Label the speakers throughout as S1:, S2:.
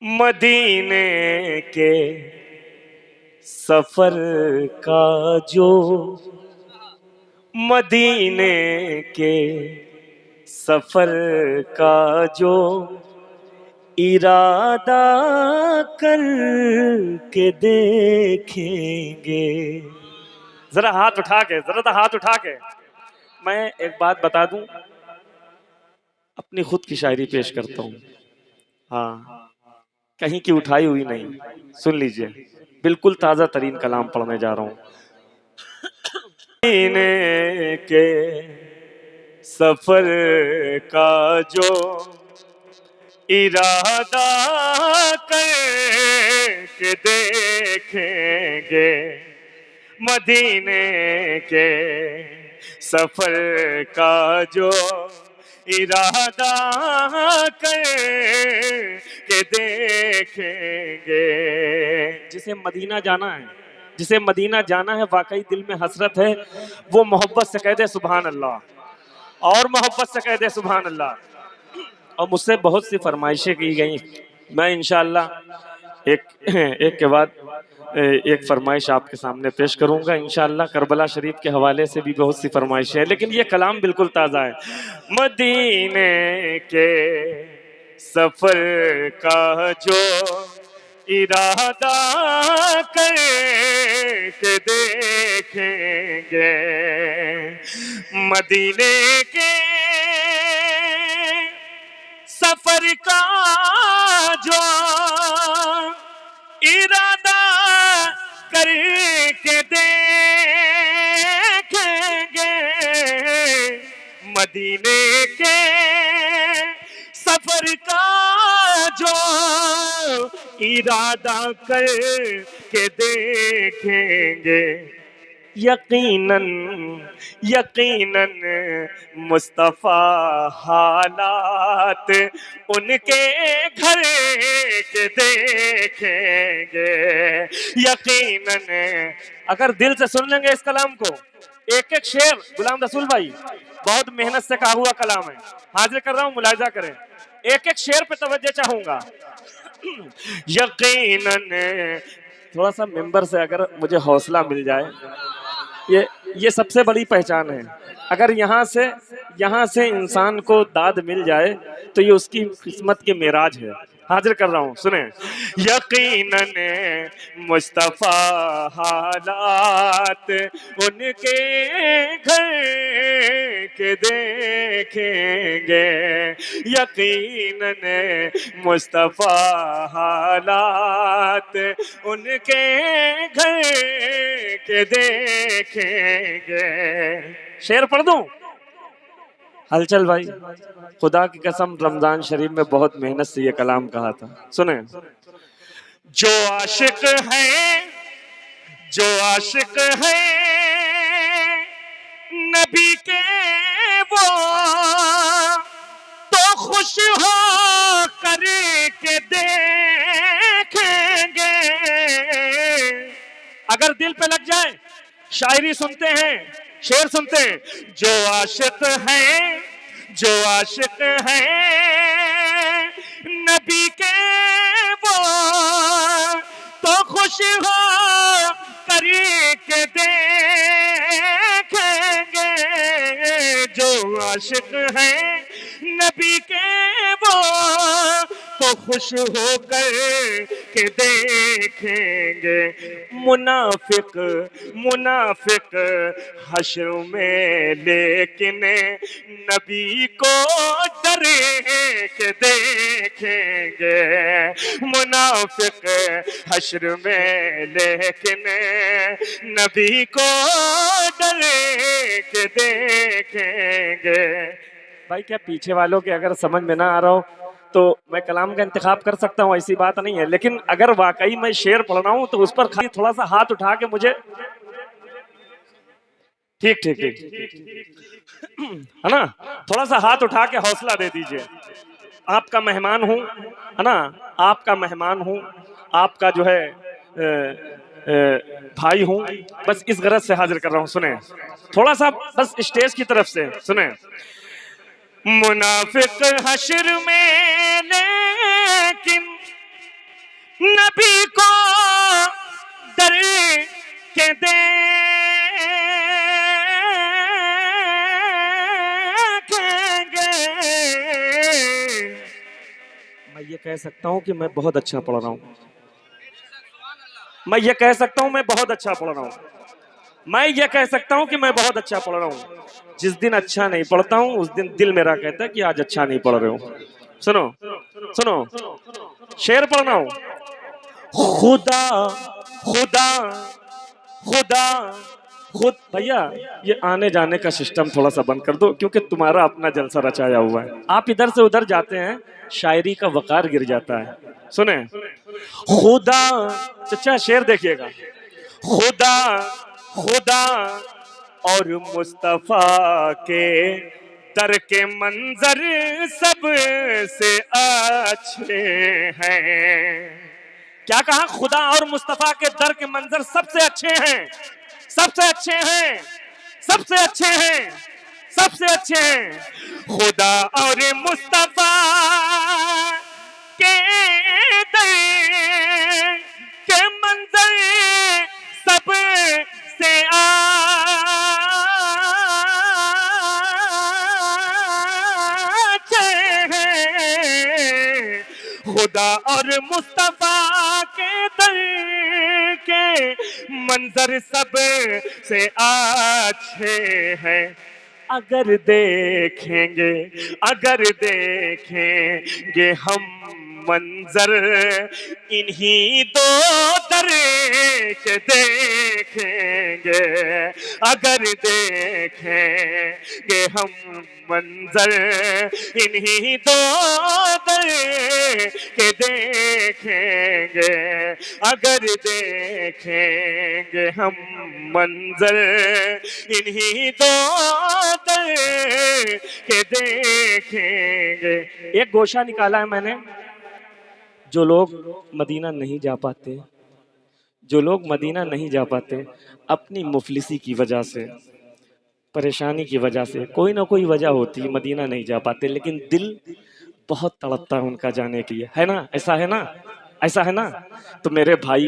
S1: मदीने के सफर का जो मदीने के सफर का जो इरादा कर के देखेंगे। जरा हाथ उठा के, जरा सा हाथ उठा के। मैं एक बात बता दूं, अपनी खुद की शायरी पेश करता हूं। हाँ, कहीं की उठाई हुई नहीं, सुन लीजिए। बिल्कुल ताजा तरीन कलाम पढ़ने जा रहा हूं। मदीने के सफर का जो इरादा करके देखेंगे, मदीने के सफर का जो इरादा करके देखेंगे। जिसे मदीना जाना है, जिसे मदीना जाना है, वाकई दिल में हसरत है, वो मोहब्बत से कह दे सुभान अल्लाह, और मोहब्बत से कह दे सुभान अल्लाह। और मुझसे बहुत सी फरमाइशें की गई। मैं इंशाअल्लाह एक के बाद एक फरमाइश आपके सामने पेश करूंगा इंशाअल्लाह। करबला शरीफ के हवाले से भी बहुत सी फरमाइशें हैं, लेकिन ये कलाम बिल्कुल ताज़ा है। मदीने के सफर का जो इरादा करके देखेंगे, मदीने के सफर का जो इरादा करके देखेंगे, मदीने के सफर का जो इरादा करके देखेंगे। यकीनन यकीनन मुस्तफा हालात उनके घर के देखेंगे। यकीनन, अगर दिल से सुन लेंगे इस कलाम को, एक एक शेर गुलाम रसूल भाई बहुत मेहनत से कहा हुआ कलाम है, हाजिर कर रहा हूं, मुलाहिजा करें। एक एक शेर पे तवज्जो चाहूंगा। यकीनन, थोड़ा सा मेंबर से अगर मुझे हौसला मिल जाए, ये सबसे बड़ी पहचान है। अगर यहाँ से इंसान को दाद मिल जाए तो ये उसकी किस्मत की मेराज है। हाजिर कर रहा हूँ, सुने। यकीनन मुस्तफा हालात उनके घर के देखेंगे। यकीनन मुस्तफा हालात उनके घर के देखेंगे। शेर पढ़ दूं? हलचल भाई, खुदा की कसम रमजान शरीफ में बहुत मेहनत से ये कलाम कहा था, सुने। जो आशिक है, जो आशिक है नबी के वो तो खुश हो करके देखेंगे। अगर दिल पे लग जाए, शायरी सुनते हैं, शेर सुनते हैं। जो आशिक है, जो आशिक है नबी के वो तो खुश हो करके देखेंगे। जो आशिक है नबी के वो तो खुश होकर के देखेंगे। मुनाफिक मुनाफिक हश्र में लेकिन नबी को डर के देखेंगे। मुनाफिक हश्र में लेकिन नबी को डर के देखेंगे। भाई क्या पीछे वालों के अगर समझ में ना आ रहा हो तो मैं कलाम का इंतखाब कर सकता हूँ, ऐसी बात नहीं है। लेकिन अगर वाकई मैं शेर पढ़ रहा हूँ तो उस पर खाली थोड़ा सा हाथ उठा के मुझे, ठीक ठीक ठीक है ना, थोड़ा सा हाथ उठा के हौसला दे दीजिए। आपका मेहमान हूँ, है ना, आपका मेहमान हूँ, आपका जो है भाई हूँ, बस इस गरज से हाजिर कर रहा हूँ। सुने थोड़ा सा बस स्टेज की तरफ से, सुने। मुनाफिक हश्र में लेकिन नबी को दर के देखेंगे। मैं ये कह सकता हूँ कि मैं बहुत अच्छा पढ़ रहा हूँ। मैं ये कह सकता हूँ मैं बहुत अच्छा पढ़ रहा हूँ। मैं ये कह सकता हूँ कि मैं बहुत अच्छा पढ़ रहा हूँ। जिस दिन अच्छा नहीं पढ़ता हूँ उस दिन दिल मेरा कहता है कि आज अच्छा नहीं पढ़ रहे हो। सुनो सुनो, शेर पढ़ना हो। खुदा खुदा खुदा खुद भैया ये आने जाने का सिस्टम थोड़ा सा बंद कर दो, क्योंकि तुम्हारा अपना जलसा रचाया हुआ है। आप इधर से उधर जाते हैं, शायरी का वकार गिर जाता है। सुने, खुदा, चचा शेर देखिएगा। खुदा खुदा और मुस्तफा के दर के मंजर सबसे अच्छे हैं। क्या कहा? खुदा और मुस्तफा के दर के मंजर सबसे अच्छे हैं, सबसे अच्छे हैं, सबसे अच्छे हैं, सबसे अच्छे हैं। खुदा और मुस्तफा के दर के मंजर सबसे अच्छे हैं। खुदा और मुस्तफा के दर के मंजर सब से अच्छे हैं। अगर देखेंगे, अगर देखेंगे हम मंजर इन्हीं दो दर के देखेंगे। अगर देखेंगे हम मंजर इन्हीं दो दर के देखेंगे। अगर देखेंगे हम मंजर इन्हीं दो दर के देखेंगे। एक गोशा निकाला है मैंने। जो लोग मदीना नहीं जा पाते, जो लोग मदीना नहीं जा पाते अपनी मुफलिसी की वजह से, परेशानी की वजह से, कोई ना कोई वजह होती है, मदीना नहीं जा पाते, लेकिन दिल बहुत तड़पता है उनका जाने के लिए, है ना? ऐसा है ना? ऐसा है ना? तो मेरे भाई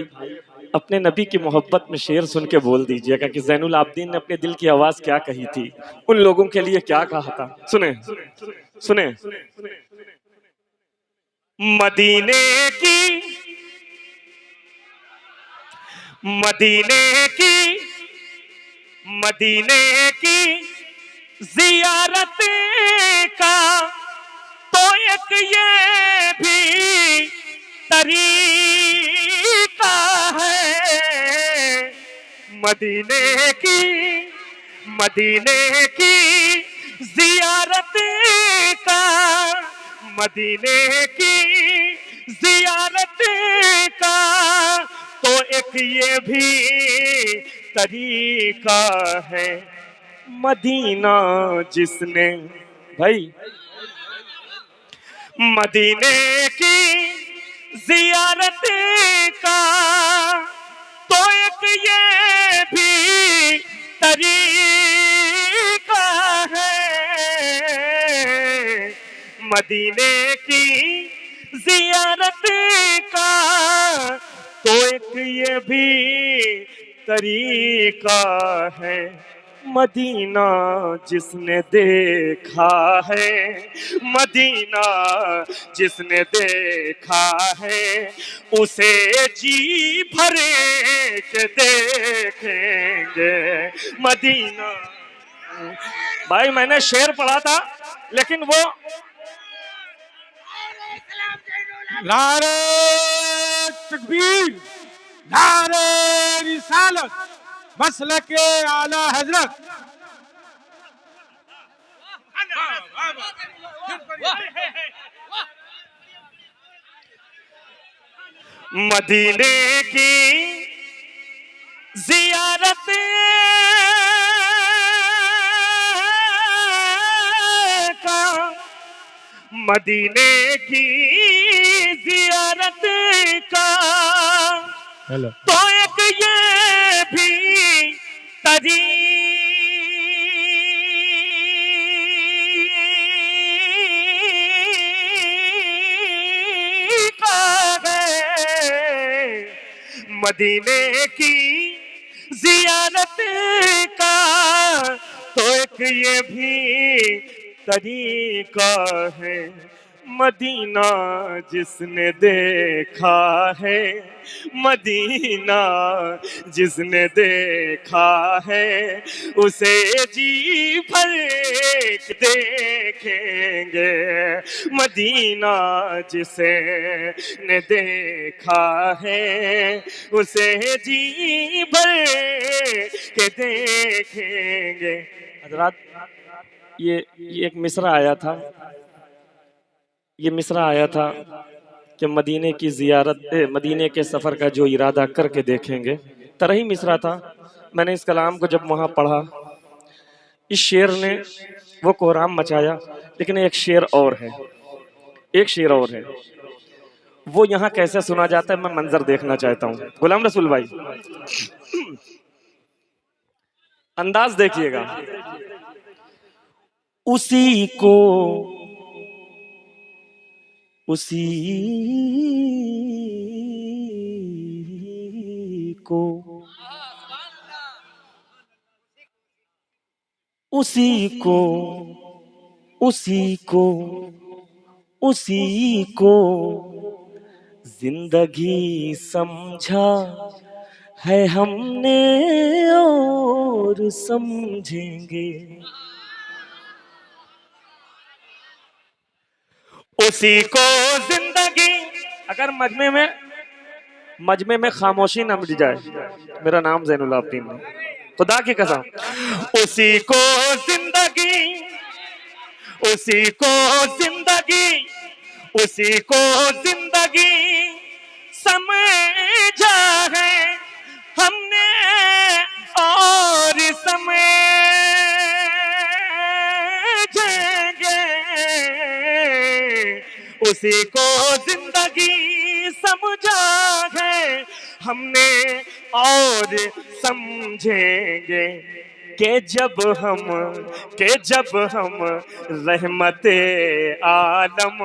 S1: अपने नबी की मोहब्बत में शेर सुन के बोल दीजिएगा कि ज़ैनुल आबदीन ने अपने दिल की आवाज क्या कही थी, उन लोगों के लिए क्या कहा था। सुने सुने, मदीने की, मदीने की, मदीने की जियारत का तो एक ये भी तरीका है। मदीने की, मदीने की जियारत का, मदीने की जियारत का तो एक ये भी तरीका है। मदीना जिसने, भाई मदीने की जियारत का तो एक ये भी तरीका है। मदीने की जियारत का तो एक ये भी तरीका है। मदीना जिसने देखा है, मदीना जिसने देखा है उसे जी भरे के देखेंगे। मदीना, भाई मैंने शेर पढ़ा था लेकिन वो
S2: नारे तकबीर, नारे रिसालत, मसलके आला हजरत।
S1: मदीने की जियारत का, मदीने की जियारत का तो एक ये भी तरीका है। मदीने की जियारत का तो एक ये भी तरीका है। मदीना जिसने देखा है, मदीना जिसने देखा है, उसे जी भर के देखेंगे। मदीना जिसे ने देखा है, उसे जी भर के देखेंगे। हजरात, ये एक मिसरा आया था, ये मिसरा आया था कि मदीने की जियारत, मदीने के सफ़र का जो इरादा करके देखेंगे, तरह ही मिसरा था। मैंने इस कलाम को जब वहाँ पढ़ा, इस शेर ने वो कोहराम मचाया। लेकिन एक शेर और है, एक शेर और है, वो यहाँ कैसे सुना जाता है मैं मंजर देखना चाहता हूँ। गुलाम रसूल भाई, अंदाज देखिएगा। उसी को उसी को उसी को उसी को उसी को जिंदगी समझा है हमने और समझेंगे। उसी को जिंदगी, अगर मजमे में खामोशी न मिट जाए, मेरा नाम ज़ैनुल आबिदीन है, खुदा की कसम, उसी को जिंदगी, उसी को जिंदगी, उसी को जिंदगी समझा है हमने और समझेंगे। उसी को जिंदगी समझा है हमने और समझेंगे। के जब हम रहमते आलम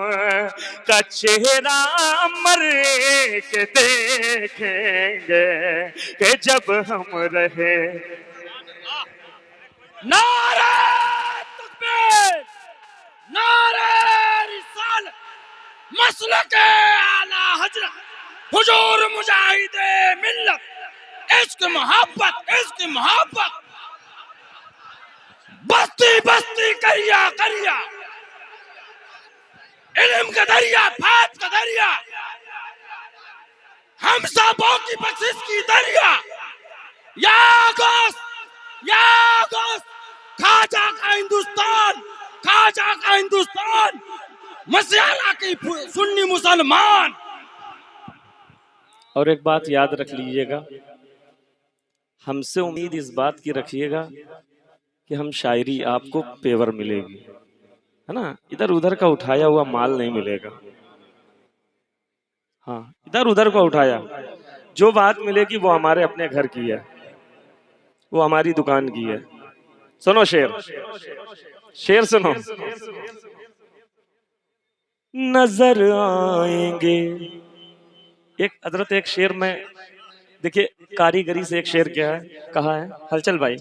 S1: का चेहरा मर के देखेंगे। के जब हम रहे
S2: नारे तकबीर, नारे रिसालत, मसलके आला हजरत, हुजूर मुजाहिदे मिल्लत, इश्क मोहब्बत, इश्क मोहब्बत, बस्ती बस्ती करिया करिया, इल्म का दरिया, फात का दरिया, हम सबों की बख्शिश की दरिया, या गोश्त, या गोश्त, खाजा का हिंदुस्तान, खाजा का हिंदुस्तान, मसियाला की सुन्नी मुसलमान।
S1: और एक बात याद रख लीजिएगा, हमसे उम्मीद इस बात की रखिएगा कि हम शायरी आपको पेवर मिलेगी, है ना, इधर उधर का उठाया हुआ माल नहीं मिलेगा। हाँ, इधर उधर का उठाया, जो बात मिलेगी वो हमारे अपने घर की है, वो हमारी दुकान की है। सुनो शेर, शेर सुनो। नजर आएंगे, एक हजरत, एक शेर में देखिए कारीगरी से एक शेर क्या है, कहा है हलचल भाई,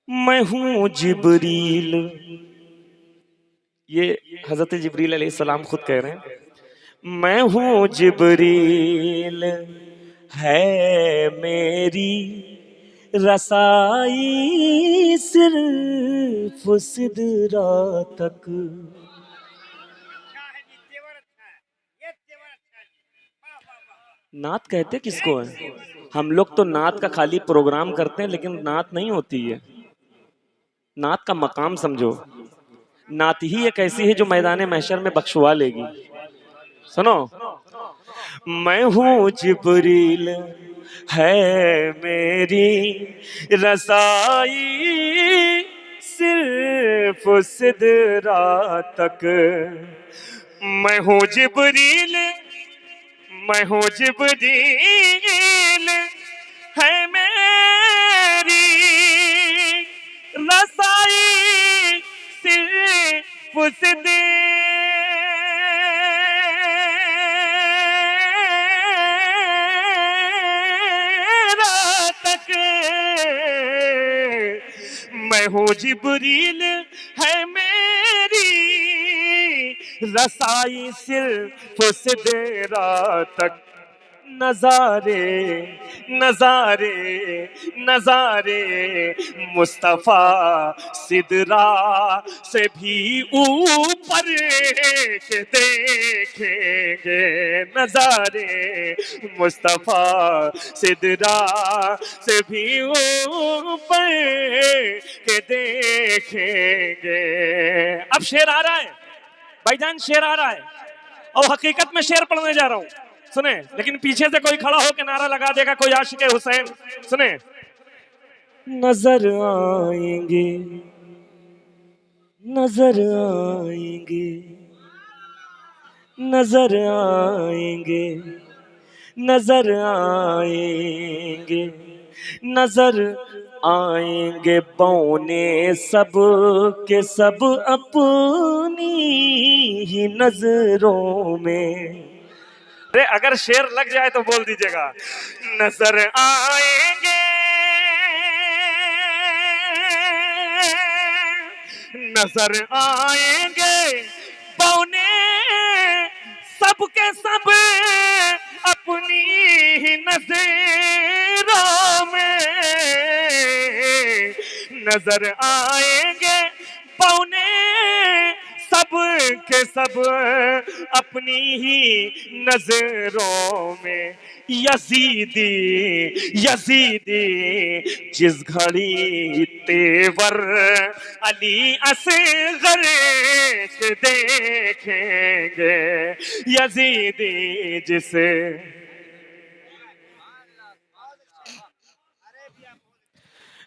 S1: मैं हूं जिब्रील, ये हजरत जिब्रील अलैहिस्सलाम खुद कह रहे हैं, मैं हूं जिब्रील है मेरी रसाई सिर्फ सिदरा तक। नात कहते किसको है? हम लोग तो नात का खाली प्रोग्राम करते हैं, लेकिन नात नहीं होती है। नात का मकाम समझो, नात ही एक ऐसी है जो मैदान महशर में बख्शवा लेगी। सुनो, मैं हूँ जिब्रील है मेरी रसाई सिर्फ सिदरा तक। मैं हूँ जिब्रील, मैं हूँ जिब्रील है मेरी रसाई सिर्फ सिदरा जिब्रील है मेरी रसाई सिर्फ सिदरा तक। नजारे नजारे नजारे मुस्तफा सिदरा से भी ऊपर के देखेंगे। नजारे मुस्तफा सिदरा से भी ऊपर के देखेंगे। अब शेर आ रहा है भाईजान, शेर आ रहा है और हकीकत में शेर पढ़ने जा रहा हूं, सुने। लेकिन पीछे से कोई खड़ा होकर नारा लगा देगा, कोई आशिक हुसैन, सुने। नजर आएंगे नजर आएंगे नजर आएंगे नजर आएंगे नजर आएंगे बौने सब के सब अपनी ही नजरों में। अरे अगर शेर लग जाए तो बोल दीजिएगा। नजर आएंगे नजर आएंगे पौने सब के सब अपनी ही नजरों में। नजर आएंगे पौने सब के सब अपनी ही नजरों में। यजीदी यजीदी जिस घड़ी तेवर अली असगर के देखेंगे। यजीदी जिसे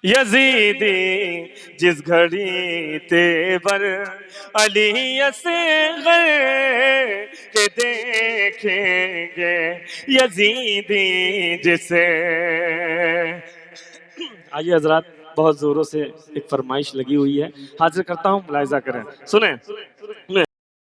S1: यजीदी जिस घड़ी तेवर अली असगर के देखेंगे। यजीदी जिसे। आइए हजरात, बहुत जोरों से एक फरमाइश लगी हुई है, हाजिर करता हूँ, मुलाहिजा करें, सुने।